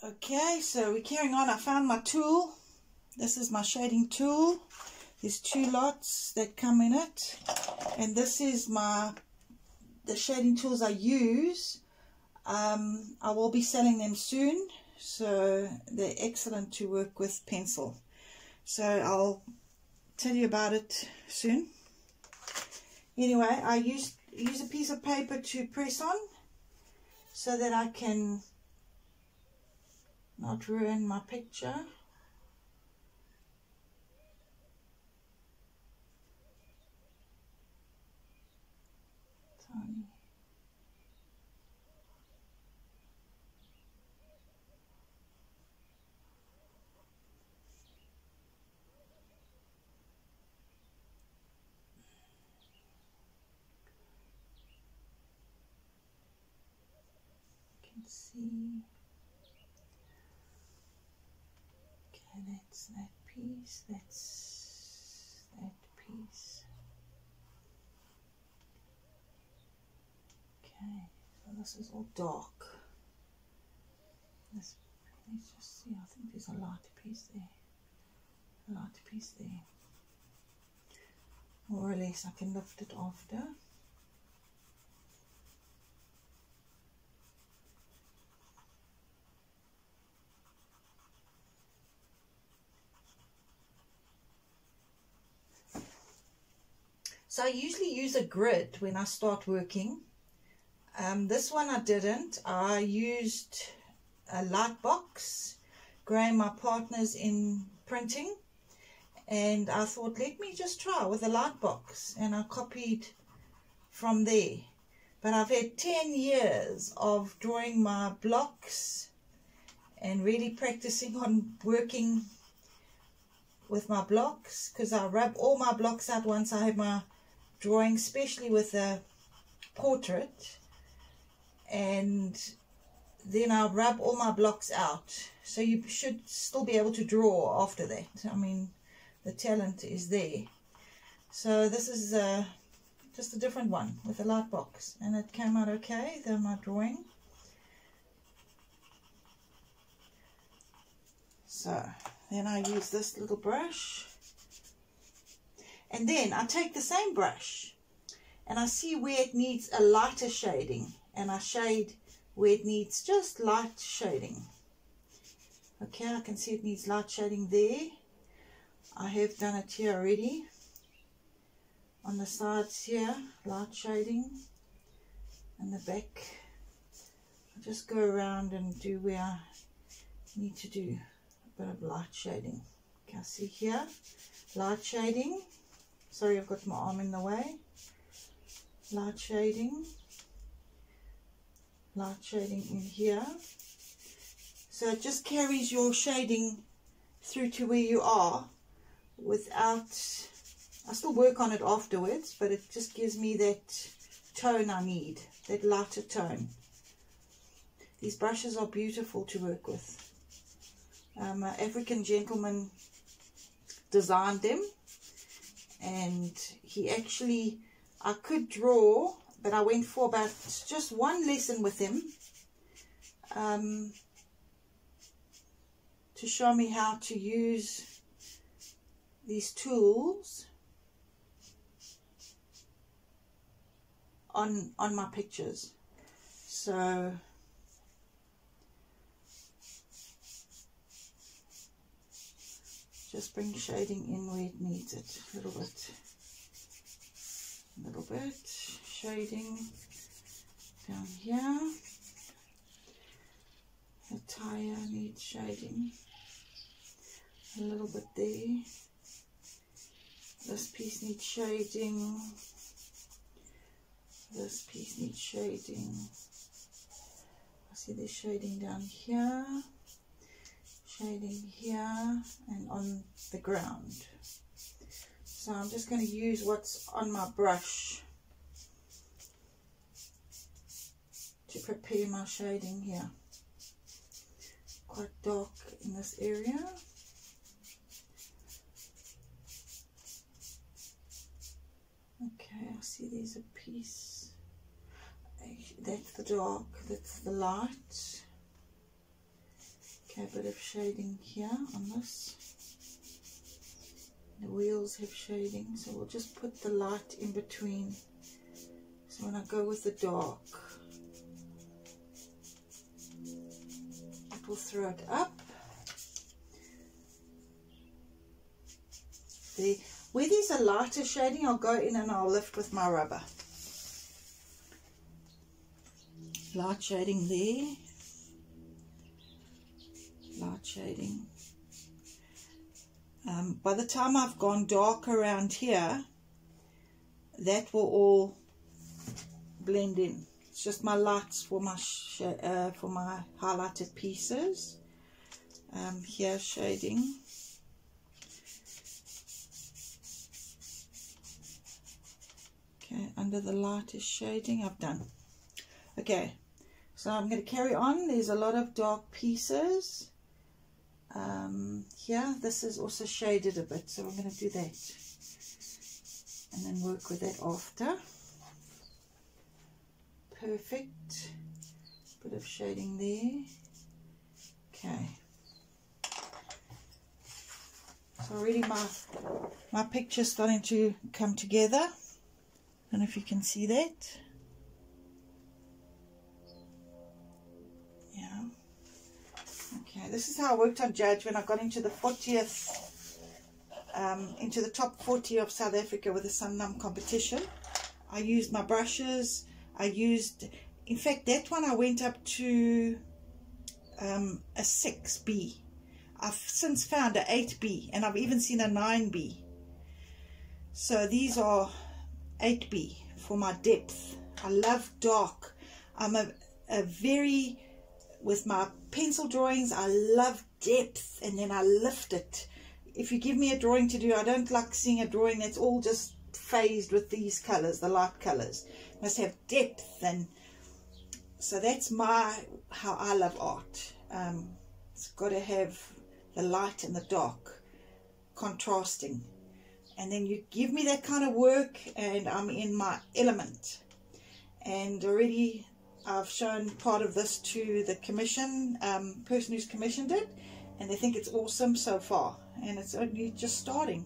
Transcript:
Okay, so we're carrying on. I found my tool. This is my shading tool. There's 2 lots that come in it, and this is the shading tools I use. I will be selling them soon, so they're excellent to work with pencil. So I'll tell you about it soon. Anyway, I use a piece of paper to press on so that I can not ruin my picture. Tiny. You can see. Okay, that's that piece. That's that piece. Okay, so this is all dark. Let's just see. I think there's a light piece there. A light piece there. More or less, I can lift it after. So I usually use a grid when I start working. This one I didn't. I used a light box. Graham, my partner's in printing, and I thought, let me just try with a light box, and I copied from there. But I've had 10 years of drawing my blocks and really practicing on working with my blocks, because I rub all my blocks out once I have my drawing, especially with a portrait, and then I'll rub all my blocks out. So you should still be able to draw after that. I mean, the talent is there. So this is just a different one with a light box, and it came out okay, my drawing. So then I use this little brush, and then I take the same brush and I see where it needs a lighter shading, and I shade where it needs just light shading. Okay, I can see it needs light shading there. I have done it here already. On the sides here, light shading, and the back, I just go around and do where I need to do a bit of light shading. Okay, I see here, light shading. Sorry, I've got my arm in the way. Light shading in here. So it just carries your shading through to where you are without, I still work on it afterwards, but it just gives me that tone I need, that lighter tone. These brushes are beautiful to work with. An African gentleman designed them, and he actually, I could draw, but I went for about just one lesson with him to show me how to use these tools on my pictures. So just bring shading in where it needs it, a little bit shading down here. The tire needs shading a little bit there. This piece needs shading. This piece needs shading. I see there's shading down here, shading here, and on the ground. So I'm just going to use what's on my brush to prepare my shading here. Quite dark in this area. Okay, I see there's a piece. That's the dark, that's the light. Okay, a bit of shading here on this. The wheels have shading, so we'll just put the light in between. So when I go with the dark, it will throw it up. Where there's a lighter shading, I'll go in and I'll lift with my rubber. Light shading there. Light shading. By the time I've gone dark around here, that will all blend in. It's just my lights for my highlighted pieces. Here shading. Okay, under the light is shading. I've done. Okay, so I'm going to carry on. There's a lot of dark pieces. Here, this is also shaded a bit, so I'm going to do that. And then work with that after. Perfect. Bit of shading there. Okay. So already my picture's starting to come together. I don't know if you can see that. Yeah. Okay, this is how I worked on Judge when I got into the 40th, into the top 40 of South Africa with the Sun Num competition. I used my brushes. In fact, that one I went up to a 6B. I've since found a 8B, and I've even seen a 9B. So these are 8B for my depth. I love dark. I'm a very, with my pencil drawings, I love depth, and then I lift it. If you give me a drawing to do, I don't like seeing a drawing that's all just phased with these colors, the light colors. It must have depth, and so that's how I love art. It's got to have the light and the dark contrasting. And then you give me that kind of work and I'm in my element. And already I've shown part of this to the person who's commissioned it, and they think it's awesome so far. And it's only just starting.